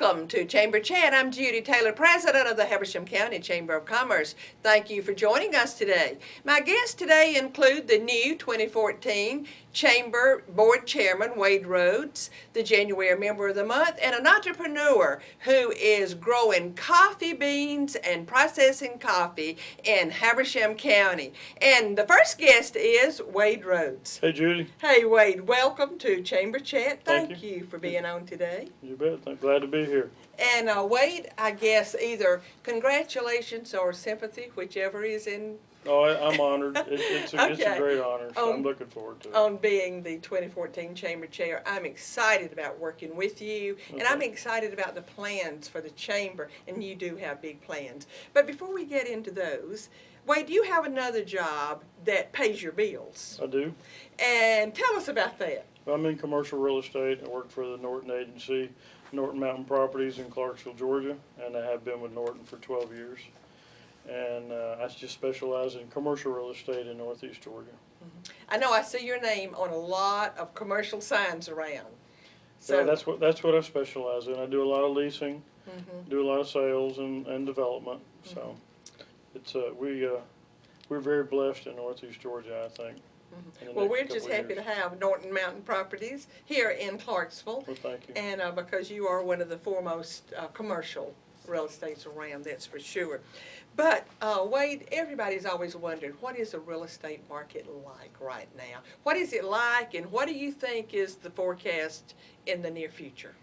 Welcome to Chamber Chat. I'm Judy Taylor, President of the Habersham County Chamber of Commerce. Thank you for joining us today. My guests today include the new 2014 Chamber Board Chairman, Wade Rhodes, the January Member of the Month, and an entrepreneur who is growing coffee beans and processing coffee in Habersham County. And the first guest is Wade Rhodes. Hey, Judy. Hey, Wade. Welcome to Chamber Chat. Thank you for being on today. You bet. I'm glad to be here. And Wade, I guess either congratulations or sympathy, whichever is in. Oh, I'm honored. It's a Okay. great honor, so I'm looking forward to it. On being the 2014 Chamber Chair. I'm excited about working with you, and I'm excited about the plans for the Chamber, and you do have big plans. But before we get into those, Wade, you have another job that pays your bills. I do. And tell us about that. I'm in commercial real estate. I work for the Norton agency, Norton Mountain Properties in Clarksville, Georgia, and I have been with Norton for 12 years. And I just specialize in commercial real estate in Northeast Georgia. I know I see your name on a lot of commercial signs around. So that's what I specialize in. I do a lot of leasing, do a lot of sales and development. So it's we're very blessed in Northeast Georgia, I think. Well, we're just happy to have Norton Mountain Properties here in Clarksville. Well, thank you. And because you are one of the foremost commercial real estates around, that's for sure. But Wade, everybody's always wondered, what is the real estate market like right now? What is it like, and what do you think is the forecast in the near future?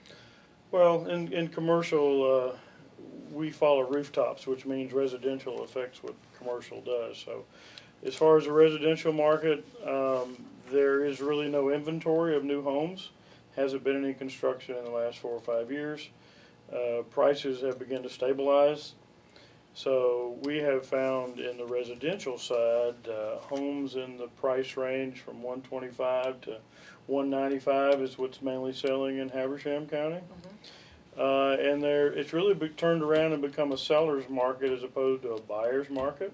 Well, in commercial, we follow rooftops, which means residential affects what commercial does. So as far as the residential market, there is really no inventory of new homes. Hasn't been any construction in the last 4 or 5 years. Prices have begun to stabilize. So we have found in the residential side, homes in the price range from $125 to $195 is what's mainly selling in Habersham County. And it's really turned around and become a seller's market as opposed to a buyer's market.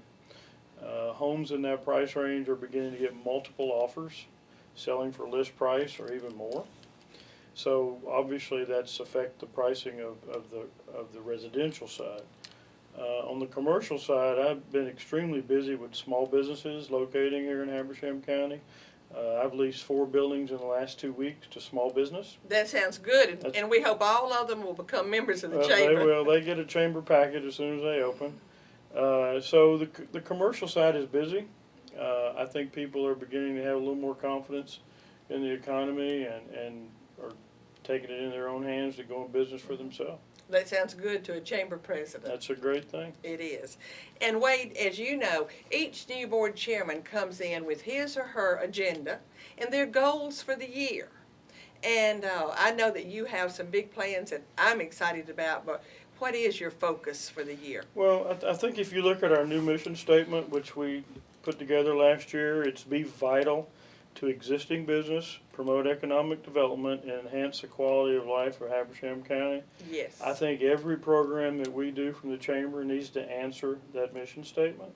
Homes in that price range are beginning to get multiple offers, selling for list price or even more. So obviously that's affect the pricing of the residential side. On the commercial side, I've been extremely busy with small businesses locating here in Habersham County. I've leased 4 buildings in the last 2 weeks to small business. That sounds good, and we hope all of them will become members of the Chamber. They will. They get a Chamber packet as soon as they open. So the commercial side is busy. I think people are beginning to have a little more confidence in the economy and are taking it in their own hands to go in business for themselves. That sounds good to a Chamber president. That's a great thing. It is. And Wade, as you know, each new board chairman comes in with his or her agenda and their goals for the year. And I know that you have some big plans that I'm excited about, but what is your focus for the year? Well, I think if you look at our new mission statement, which we put together last year, it's be vital to existing business, promote economic development, and enhance the quality of life for Habersham County. Yes. I think every program that we do from the Chamber needs to answer that mission statement.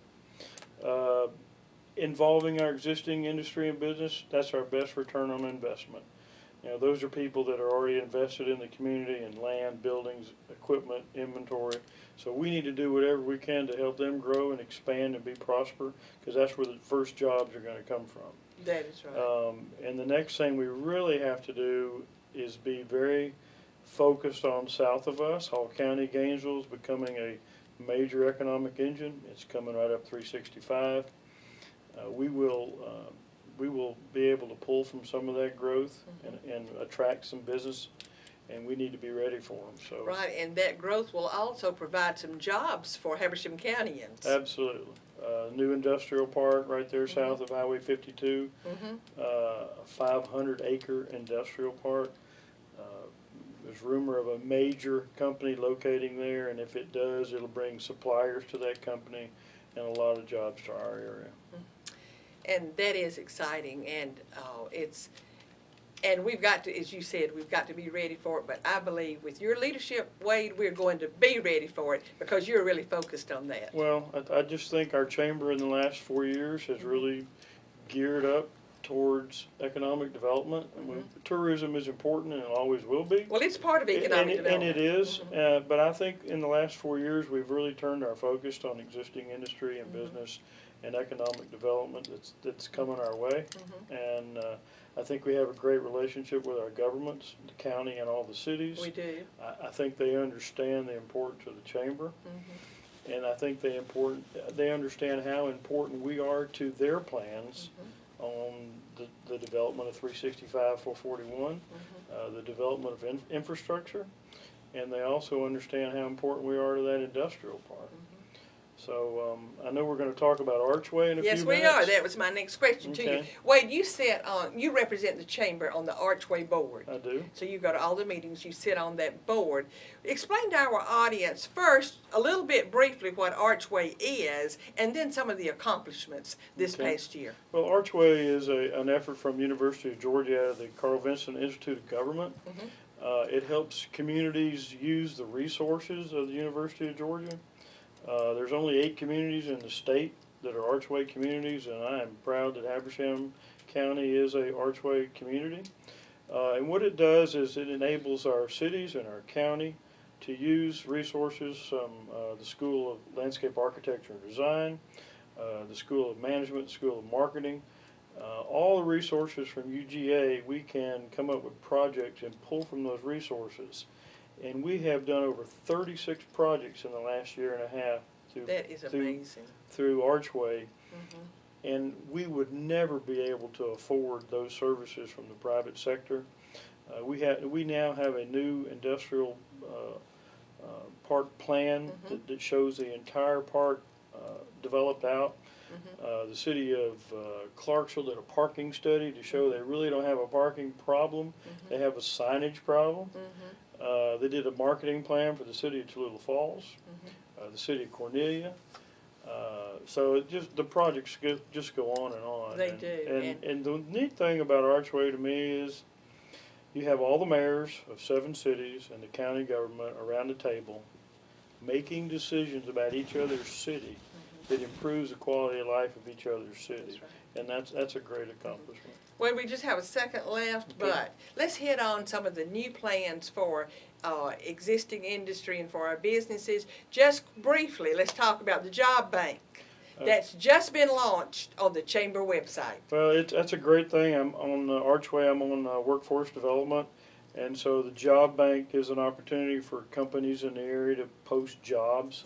Involving our existing industry and business, that's our best return on investment. You know, those are people that are already invested in the community in land, buildings, equipment, inventory. So we need to do whatever we can to help them grow and expand and be prosper, because that's where the first jobs are going to come from. That is right. And the next thing we really have to do is be very focused on south of us. Hall County, Gainesville is becoming a major economic engine. It's coming right up 365. We will be able to pull from some of that growth and attract some business, and we need to be ready for them. So right, and that growth will also provide some jobs for Habersham Countyans. Absolutely. New industrial park right there south of Highway 52, a 500-acre industrial park. There's rumor of a major company locating there, and if it does, it'll bring suppliers to that company and a lot of jobs to our area. And that is exciting, and and we've got to, as you said, we've got to be ready for it. But I believe with your leadership, Wade, we're going to be ready for it because you're really focused on that. Well, I just think our chamber in the last 4 years has really geared up towards economic development. I mean, tourism is important and it always will be. Well, it's part of economic development. And it is, but I think in the last 4 years, we've really turned our focus on existing industry and business and economic development that's coming our way. And I think we have a great relationship with our governments, the county and all the cities. We do. I think they understand the importance of the chamber. And I think they understand how important we are to their plans on the development of 365, 441, the development of infrastructure, and they also understand how important we are to that industrial part. So I know we're going to talk about Archway in a few minutes. Yes, we are. That was my next question to you. Wade, you represent the chamber on the Archway board. I do. So you go to all the meetings, you sit on that board. Explain to our audience first, a little bit briefly, what Archway is, and then some of the accomplishments this past year. Well, Archway is an effort from University of Georgia out of the Carl Vinson Institute of Government. It helps communities use the resources of the University of Georgia. There's only 8 communities in the state that are Archway communities, and I am proud that Habersham County is a Archway community. And what it does is it enables our cities and our county to use resources from the School of Landscape Architecture and Design, the School of Management, School of Marketing. All the resources from UGA, we can come up with projects and pull from those resources. And we have done over 36 projects in the last year and a half That is amazing. through Archway. And we would never be able to afford those services from the private sector. We now have a new industrial park plan that shows the entire park developed out. The city of Clarksville did a parking study to show they really don't have a parking problem. They have a signage problem. They did a marketing plan for the city of Tallulah Falls, the city of Cornelia. So the projects just go on and on. They do. And the neat thing about Archway to me is you have all the mayors of 7 cities and the county government around the table making decisions about each other's city that improves the quality of life of each other's city. And that's a great accomplishment. Well, we just have a second left, but let's hit on some of the new plans for existing industry and for our businesses. Just briefly, let's talk about the job bank that's just been launched on the chamber website. Well, that's a great thing. I'm on Archway. I'm on workforce development, and so the job bank is an opportunity for companies in the area to post jobs.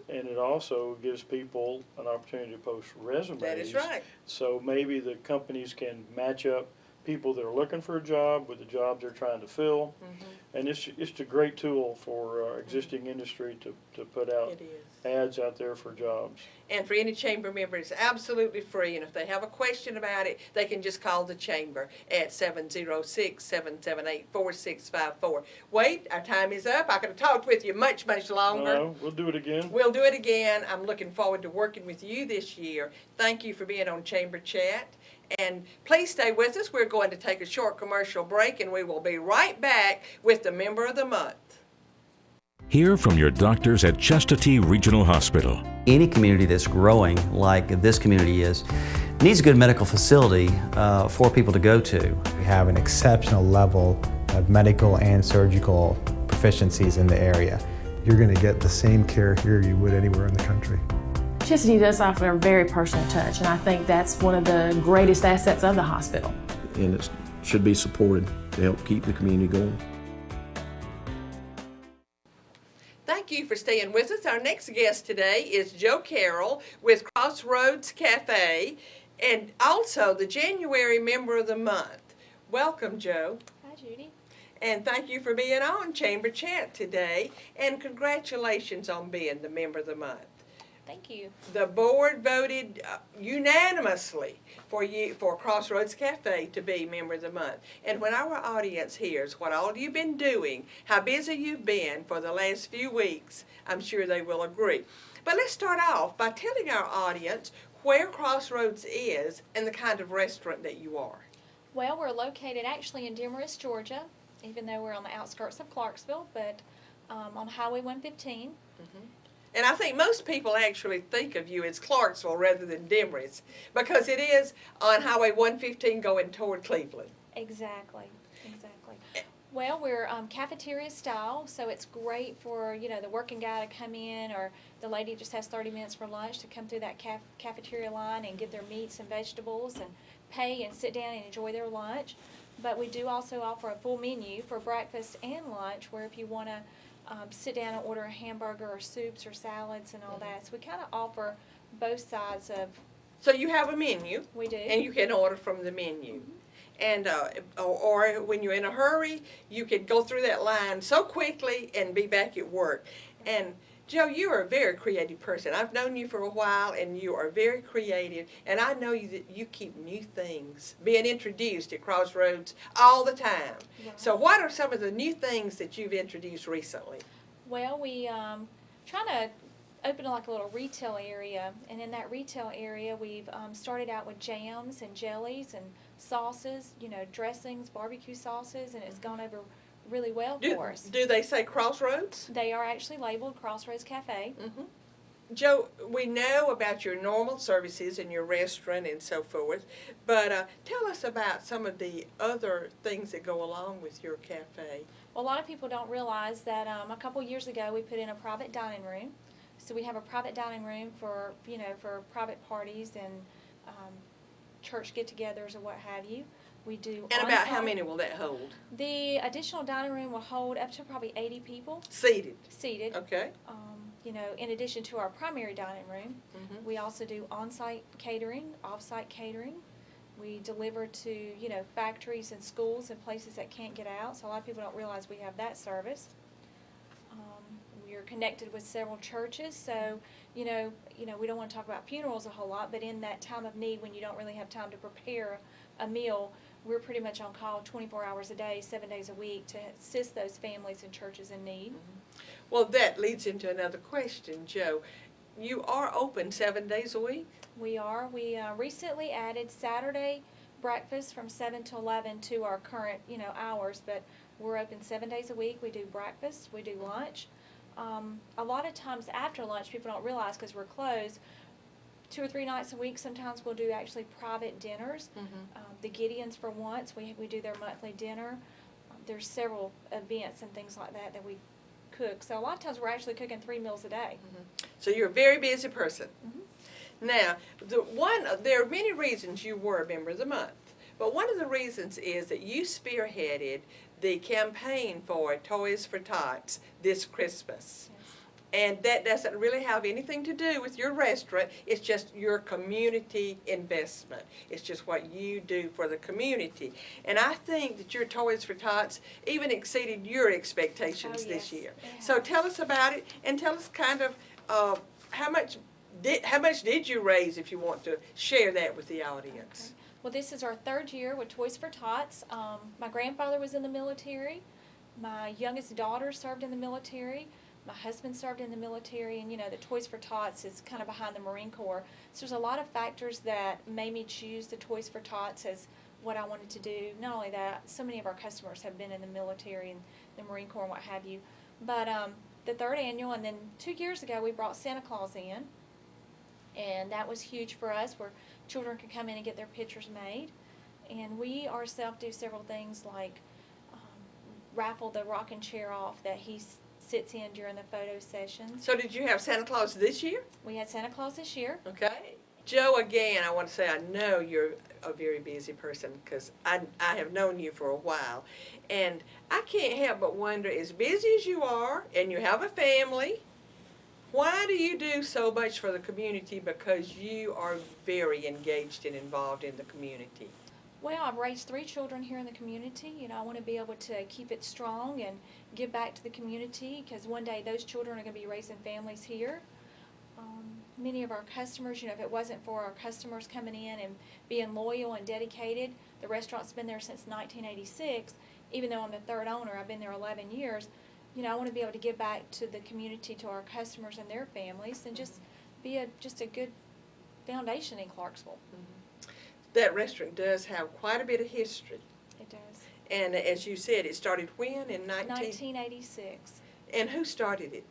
And it also gives people an opportunity to post resumes. That is right. So maybe the companies can match up people that are looking for a job with the jobs they're trying to fill. And it's a great tool for existing industry to put out ads out there for jobs. And for any chamber member, it's absolutely free. And if they have a question about it, they can just call the chamber at 706-778-4654. Wade, our time is up. I could have talked with you much, much longer. No, we'll do it again. We'll do it again. I'm looking forward to working with you this year. Thank you for being on Chamber Chat. And please stay with us. We're going to take a short commercial break, and we will be right back with the Member of the Month. Hear from your doctors at Chestatee Regional Hospital. Any community that's growing like this community is needs a good medical facility for people to go to. We have an exceptional level of medical and surgical proficiencies in the area. You're going to get the same care here you would anywhere in the country. Chestatee does offer a very personal touch, and I think that's one of the greatest assets of the hospital. And it should be supported to help keep the community going. Thank you for staying with us. Our next guest today is Joe Carroll with Crossroads Cafe, and also the January Member of the Month. Welcome, Joe. Hi, Judy. And thank you for being on Chamber Chat today, and congratulations on being the Member of the Month. Thank you. The board voted unanimously for Crossroads Cafe to be Member of the Month. And when our audience hears what all you've been doing, how busy you've been for the last few weeks, I'm sure they will agree. But let's start off by telling our audience where Crossroads is and the kind of restaurant that you are. Well, we're located actually in Demarest, Georgia, even though we're on the outskirts of Clarksville, but on Highway 115. And I think most people actually think of you as Clarksville rather than Demarest because it is on Highway 115 going toward Cleveland. Exactly. Well, we're cafeteria style, so it's great for, the working guy to come in, or the lady just has 30 minutes for lunch to come through that cafeteria line and get their meats and vegetables and pay and sit down and enjoy their lunch. But we do also offer a full menu for breakfast and lunch, where if you want to sit down and order a hamburger or soups or salads and all that. So we kind of offer both sides of. So you have a menu. We do. And you can order from the menu. And or when you're in a hurry, you could go through that line so quickly and be back at work. And Joe, you are a very creative person. I've known you for a while, and you are very creative. And I know that you keep new things being introduced at Crossroads all the time. Right. So what are some of the new things that you've introduced recently? Well, we trying to open like a little retail area, and in that retail area we've started out with jams and jellies and sauces, dressings, barbecue sauces, and it's gone over really well for us. Do they say Crossroads? They are actually labeled Crossroads Cafe. Mm-hmm. Joe, we know about your normal services in your restaurant and so forth, but tell us about some of the other things that go along with your cafe. Well, a lot of people don't realize that a couple years ago we put in a private dining room. So we have a private dining room for, for private parties and church get-togethers or what have you. We do. And about how many will that hold? The additional dining room will hold up to probably 80 people. Seated. Okay. In addition to our primary dining room, we also do on-site catering, off-site catering. We deliver to, factories and schools and places that can't get out. So a lot of people don't realize we have that service. We're connected with several churches, so we don't want to talk about funerals a whole lot, but in that time of need when you don't really have time to prepare a meal, we're pretty much on call 24 hours a day, 7 days a week to assist those families and churches in need. Well, that leads into another question, Joe. You are open 7 days a week? We are. We recently added Saturday breakfast from 7 to 11 to our current, hours, but we're open 7 days a week. We do breakfast, we do lunch. A lot of times after lunch, people don't realize because we're closed, 2 or 3 nights a week, sometimes we'll do actually private dinners. The Gideons, for once, we do their monthly dinner. There's several events and things like that we cook. So a lot of times we're actually cooking 3 meals a day. So you're a very busy person. Now, there are many reasons you were a member of the month, but one of the reasons is that you spearheaded the campaign for Toys for Tots this Christmas. And that doesn't really have anything to do with your restaurant. It's just your community investment. It's just what you do for the community. And I think that your Toys for Tots even exceeded your expectations this year. So tell us about it, and tell us kind of how much did you raise, if you want to share that with the audience. Okay. Well, this is our 3rd year with Toys for Tots. My grandfather was in the military. My youngest daughter served in the military. My husband served in the military, and the Toys for Tots is kind of behind the Marine Corps. So there's a lot of factors that made me choose the Toys for Tots as what I wanted to do. Not only that, so many of our customers have been in the military and the Marine Corps and what have you. But the 3rd annual, and then 2 years ago we brought Santa Claus in, and that was huge for us, where children could come in and get their pictures made. And we ourselves do several things like raffle the rocking chair off that he sits in during the photo sessions. So did you have Santa Claus this year? We had Santa Claus this year. Okay. Joe, again, I want to say I know you're a very busy person because I have known you for a while. And I can't help but wonder, as busy as you are and you have a family, why do you do so much for the community? Because you are very engaged and involved in the community. Well, I've raised 3 children here in the community. I want to be able to keep it strong and give back to the community, because one day those children are going to be raising families here. Many of our customers, if it wasn't for our customers coming in and being loyal and dedicated, the restaurant's been there since 1986. Even though I'm the 3rd owner, I've been there 11 years. I want to be able to give back to the community, to our customers and their families, and just be just a good foundation in Clarksville. That restaurant does have quite a bit of history. It does. And as you said, it started when? In 1986. And who started it?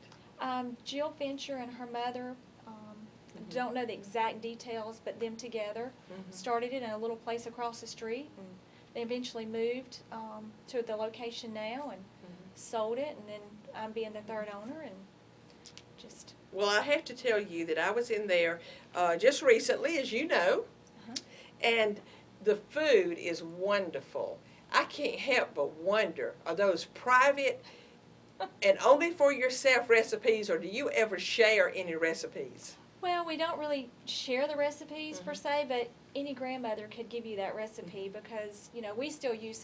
Jill Fincher and her mother, don't know the exact details, but them together started it in a little place across the street, and they eventually moved to the location now and sold it, and then I'm being the third owner, and just. Well, I have to tell you that I was in there just recently, as you know, and the food is wonderful. I can't help but wonder, are those private and only for yourself recipes, or do you ever share any recipes? Well, we don't really share the recipes per se, but any grandmother could give you that recipe because, you know, we still use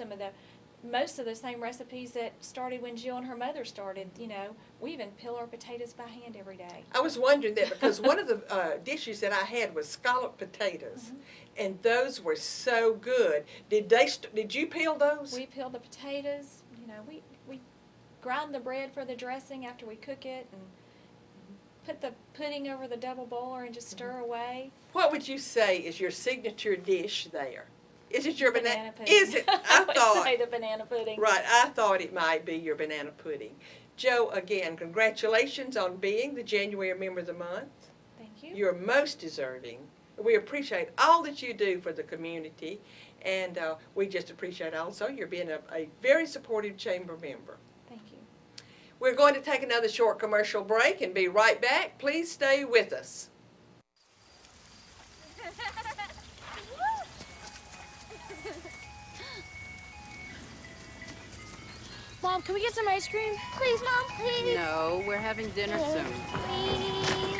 most of the same recipes that started when Jill and her mother started. You know, we even peel our potatoes by hand every day. I was wondering that because one of the dishes that I had was scalloped potatoes, and those were so good. Did you peel those? We peel the potatoes. You know, we grind the bread for the dressing after we cook it, and put the pudding over the double boiler and just stir away. What would you say is your signature dish there? Is it your Banana pudding. Is it? I would thought. say the banana pudding. Right, I thought it might be your banana pudding. Joe, again, congratulations on being the January Member of the Month. Thank you. You're most deserving. We appreciate all that you do for the community, and we just appreciate also your being a very supportive chamber member. Thank you. We're going to take another short commercial break and be right back. Please stay with us. Mom, can we get some ice cream? Please, Mom, please. No, we're having dinner soon. Please.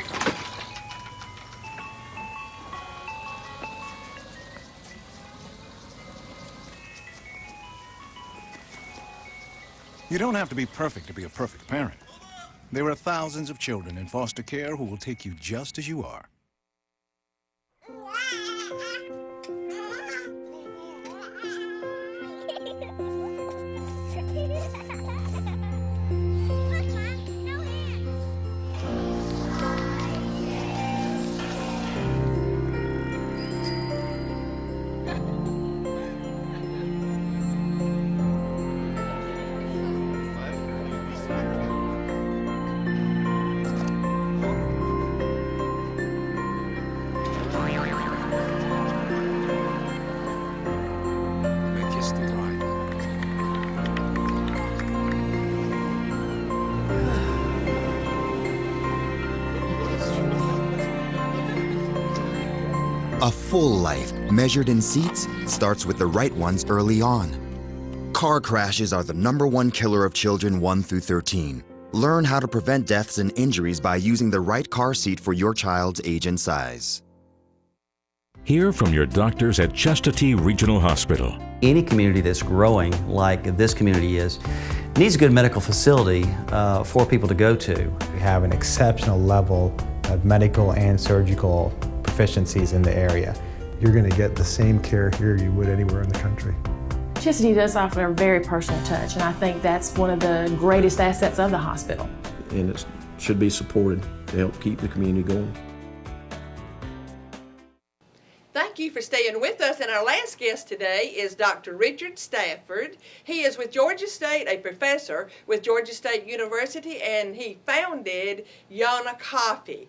You don't have to be perfect to be a perfect parent. There are thousands of children in foster care who will take you just as you are. A full life, measured in seats, starts with the right ones early on. Car crashes are the #1 killer of children 1 through 13. Learn how to prevent deaths and injuries by using the right car seat for your child's age and size. Hear from your doctors at Chestatee Regional Hospital. Any community that's growing like this community is needs a good medical facility for people to go to. We have an exceptional level of medical and surgical proficiencies in the area. You're going to get the same care here you would anywhere in the country. Chestatee does offer a very personal touch, and I think that's one of the greatest assets of the hospital. And it should be supported to help keep the community going. Thank you for staying with us, and our last guest today is Dr. Richard Stafford. He is with Georgia State, a professor with Georgia State University, and he founded Yonah Coffee.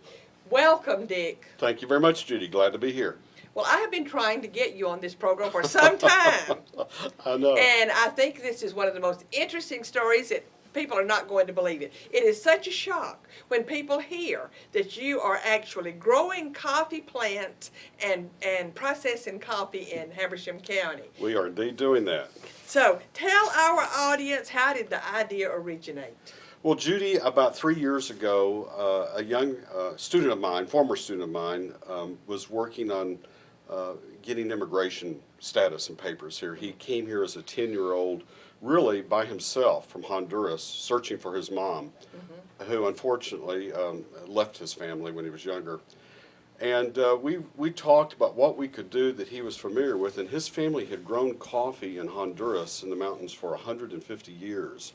Welcome, Dick. Thank you very much, Judy. Glad to be here. Well, I have been trying to get you on this program for some time. I know. And I think this is one of the most interesting stories that people are not going to believe it. It is such a shock when people hear that you are actually growing coffee plants and processing coffee in Habersham County. We are indeed doing that. So tell our audience, how did the idea originate? Well, Judy, about 3 years ago, a young student of mine, former student of mine, was working on getting immigration status and papers here. He came here as a 10-year-old, really by himself from Honduras, searching for his mom, who unfortunately left his family when he was younger. And we talked about what we could do that he was familiar with, and his family had grown coffee in Honduras in the mountains for 150 years.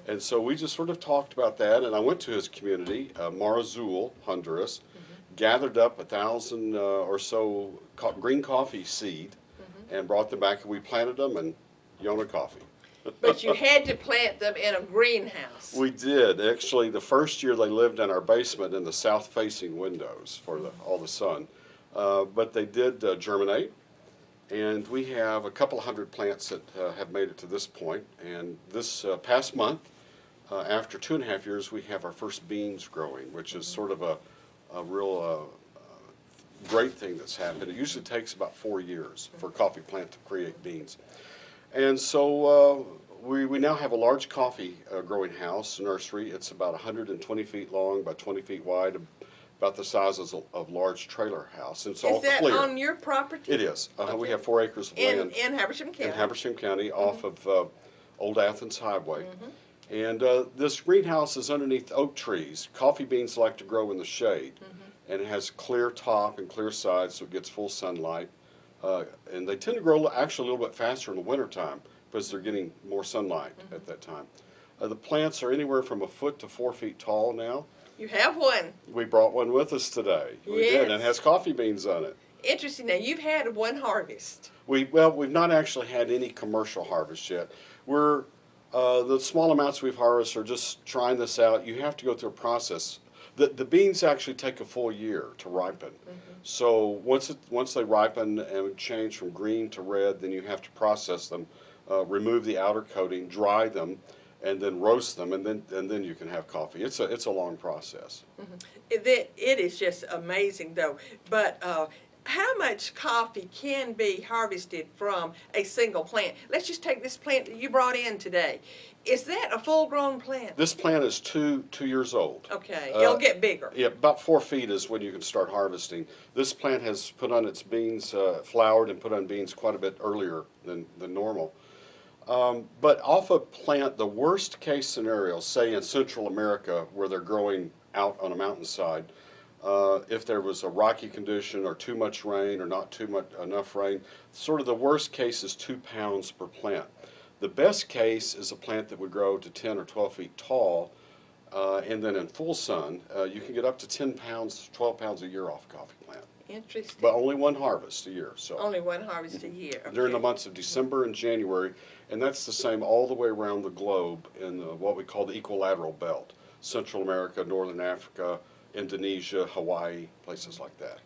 And so we just sort of talked about that, and I went to his community, Marazul, Honduras, gathered up 1,000 or so green coffee seed, and brought them back, and we planted them, and Yonah Coffee. But you had to plant them in a greenhouse. We did. Actually, the first year they lived in our basement in the south-facing windows for all the sun. But they did germinate, and we have a couple hundred plants that have made it to this point. And this past month, after 2.5 years, we have our first beans growing, which is sort of a real great thing that's happened. It usually takes about 4 years for a coffee plant to create beans. And so we now have a large coffee growing house, nursery. It's about 120 feet long by 20 feet wide, about the size of a large trailer house. And it's all Is that clear. on your property? It is. Okay. We have 4 acres of land. In Habersham County? In Habersham County, off of Old Athens Highway. And this greenhouse is underneath oak trees. Coffee beans like to grow in the shade. And it has clear top and clear sides, so it gets full sunlight. And they tend to grow actually a little bit faster in the wintertime because they're getting more sunlight at that time. The plants are anywhere from 1 foot to 4 feet tall now. You have one. We brought one with us today. We did, and it has coffee beans on it. Interesting. Now, you've had one harvest. We've not actually had any commercial harvest yet. We're the small amounts we've harvested are just trying this out. You have to go through a process. The beans actually take a full year to ripen. So once they ripen and change from green to red, then you have to process them, remove the outer coating, dry them, and then roast them, and then you can have coffee. It's a long process. It is just amazing, though. But how much coffee can be harvested from a single plant? Let's just take this plant that you brought in today. Is that a full-grown plant? This plant is 2 years old. Okay, it'll get bigger. Yeah, about 4 feet is when you can start harvesting. This plant has put on its beans, flowered and put on beans quite a bit earlier than normal. But off a plant, the worst case scenario, say in Central America where they're growing out on a mountainside, if there was a rocky condition or too much rain or not enough rain, sort of the worst case is 2 pounds per plant. The best case is a plant that would grow to 10 or 12 feet tall, and then in full sun, you can get up to 10 pounds, 12 pounds a year off a coffee plant. Interesting. But only one harvest a year. So only one harvest a year. Okay. During the months of December and January, and that's the same all the way around the globe in what we call the equilateral belt. Central America, Northern Africa, Indonesia, Hawaii, places like that.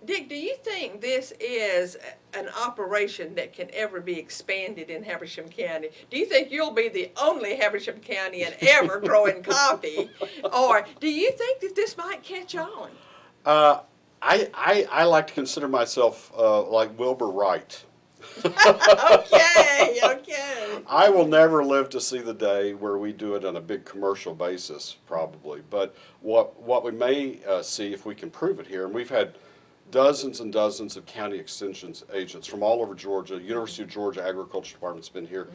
Dick, do you think this is an operation that can ever be expanded in Habersham County? Do you think you'll be the only Habersham County ever growing coffee? Or do you think that this might catch on? I like to consider myself like Wilbur Wright. Okay. I will never live to see the day where we do it on a big commercial basis, probably. But what we may see if we can prove it here, and we've had dozens and dozens of county extension agents from all over Georgia. University of Georgia Agriculture Department's been here.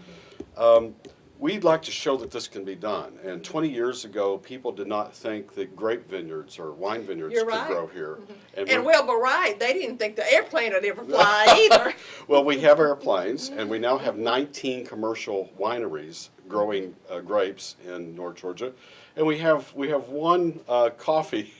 We'd like to show that this can be done. And 20 years ago, people did not think that grape vineyards or wine vineyards could grow here. And Wilbur Wright, they didn't think the airplane would ever fly either. Well, we have airplanes, and we now have 19 commercial wineries growing grapes in North Georgia. And we have one coffee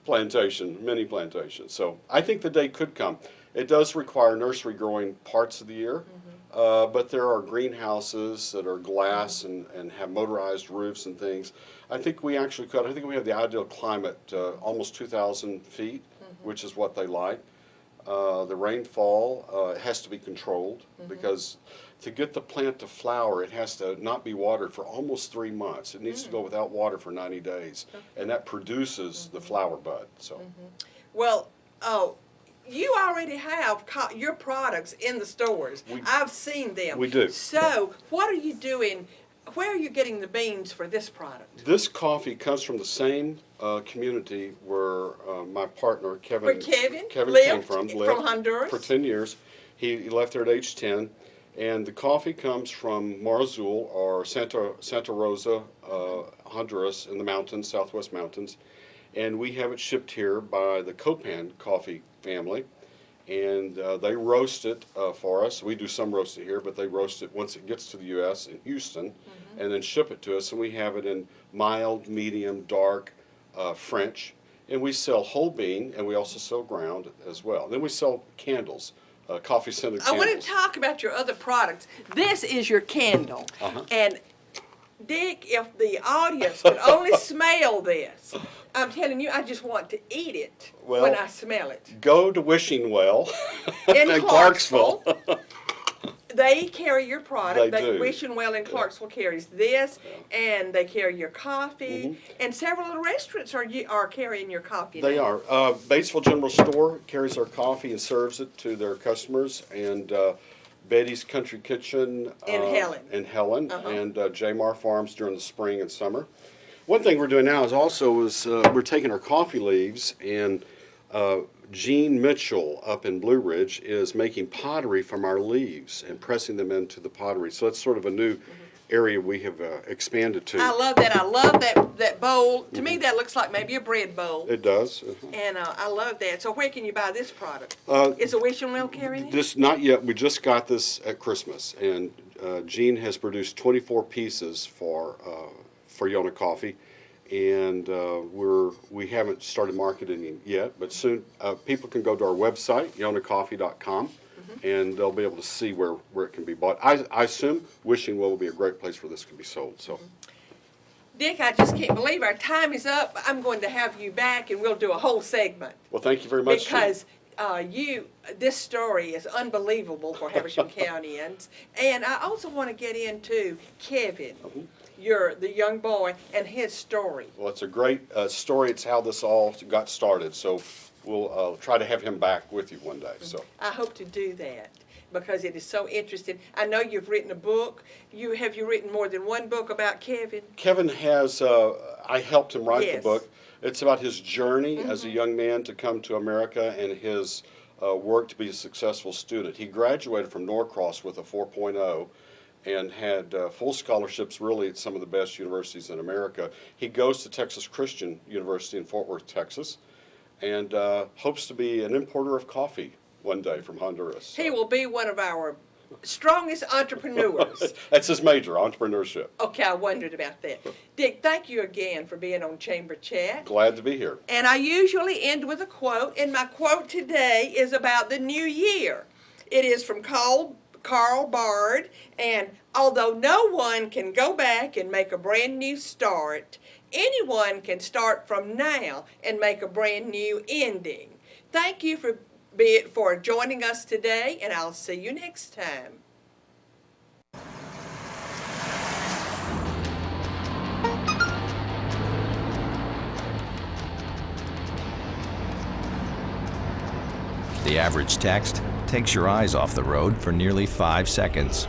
plantation, mini plantation. So I think the day could come. It does require nursery growing parts of the year. But there are greenhouses that are glass and have motorized roofs and things. I think we actually could. I think we have the ideal climate, almost 2,000 feet, which is what they like. The rainfall has to be controlled because to get the plant to flower, it has to not be watered for almost 3 months. It needs to go without water for 90 days, and that produces the flower bud. So, well, you already have your products in the stores. I've seen them. We do. So, what are you doing? Where are you getting the beans for this product? This coffee comes from the same community where my partner, Kevin came from Honduras? For 10 years. He left there at age 10. And the coffee comes from Marzul or Santa Rosa, Honduras, in the mountains, southwest mountains. And we have it shipped here by the Copan Coffee family, and they roast it for us. We do some roasting here, but they roast it once it gets to the U.S. in Houston, and then ship it to us. And we have it in mild, medium, dark, French. And we sell whole bean, and we also sell ground as well. Then we sell candles, coffee-scented I candles. want to talk about your other products. This is your candle. And Dick, if the audience could only smell this, I'm telling you, I just want to eat it when I smell it. Go to Wishing Well In Clarksville. They carry your product. They do. Wishing Well in Clarksville carries this, and they carry your coffee. And several of the restaurants are carrying your coffee They now. are. Batesville General Store carries our coffee and serves it to their customers, and Betty's Country Kitchen in Helen, and Jamar Farms during the spring and summer. One thing we're doing now is we're taking our coffee leaves, and Gene Mitchell up in Blue Ridge is making pottery from our leaves and pressing them into the pottery. So that's sort of a new area we have expanded to. I love that. I love that bowl. To me, that looks like maybe a bread bowl. It does. And I love that. So where can you buy this product? Is a Wishing Well carrying it? This, not yet. We just got this at Christmas, and Gene has produced 24 pieces for Yonah Coffee, and we haven't started marketing it yet, but soon people can go to our website, yonahcoffee.com, and they'll be able to see where it can be bought. I assume Wishing Well will be a great place where this can be sold. So, Dick, I just can't believe our time is up. I'm going to have you back, and we'll do a whole segment. Well, thank you very much. Because this story is unbelievable for Habersham Countyans. And I also want to get into Kevin, the young boy, and his story. Well, it's a great story. It's how this all got started. So we'll try to have him back with you one day. So I hope to do that because it is so interesting. I know you've written a book. Have you written more than one book about Kevin? Kevin has, I helped him write the book. It's about his journey as a young man to come to America and his work to be a successful student. He graduated from Norcross with a 4.0 and had full scholarships really at some of the best universities in America. He goes to Texas Christian University in Fort Worth, Texas, and hopes to be an importer of coffee one day from Honduras. He will be one of our strongest entrepreneurs. That's his major, entrepreneurship. Okay, I wondered about that. Dick, thank you again for being on Chamber Chat. Glad to be here. And I usually end with a quote, and my quote today is about the new year. It is from Carl Bard, and although no one can go back and make a brand new start, anyone can start from now and make a brand new ending. Thank you for joining us today, and I'll see you next time. The average text takes your eyes off the road for nearly 5 seconds.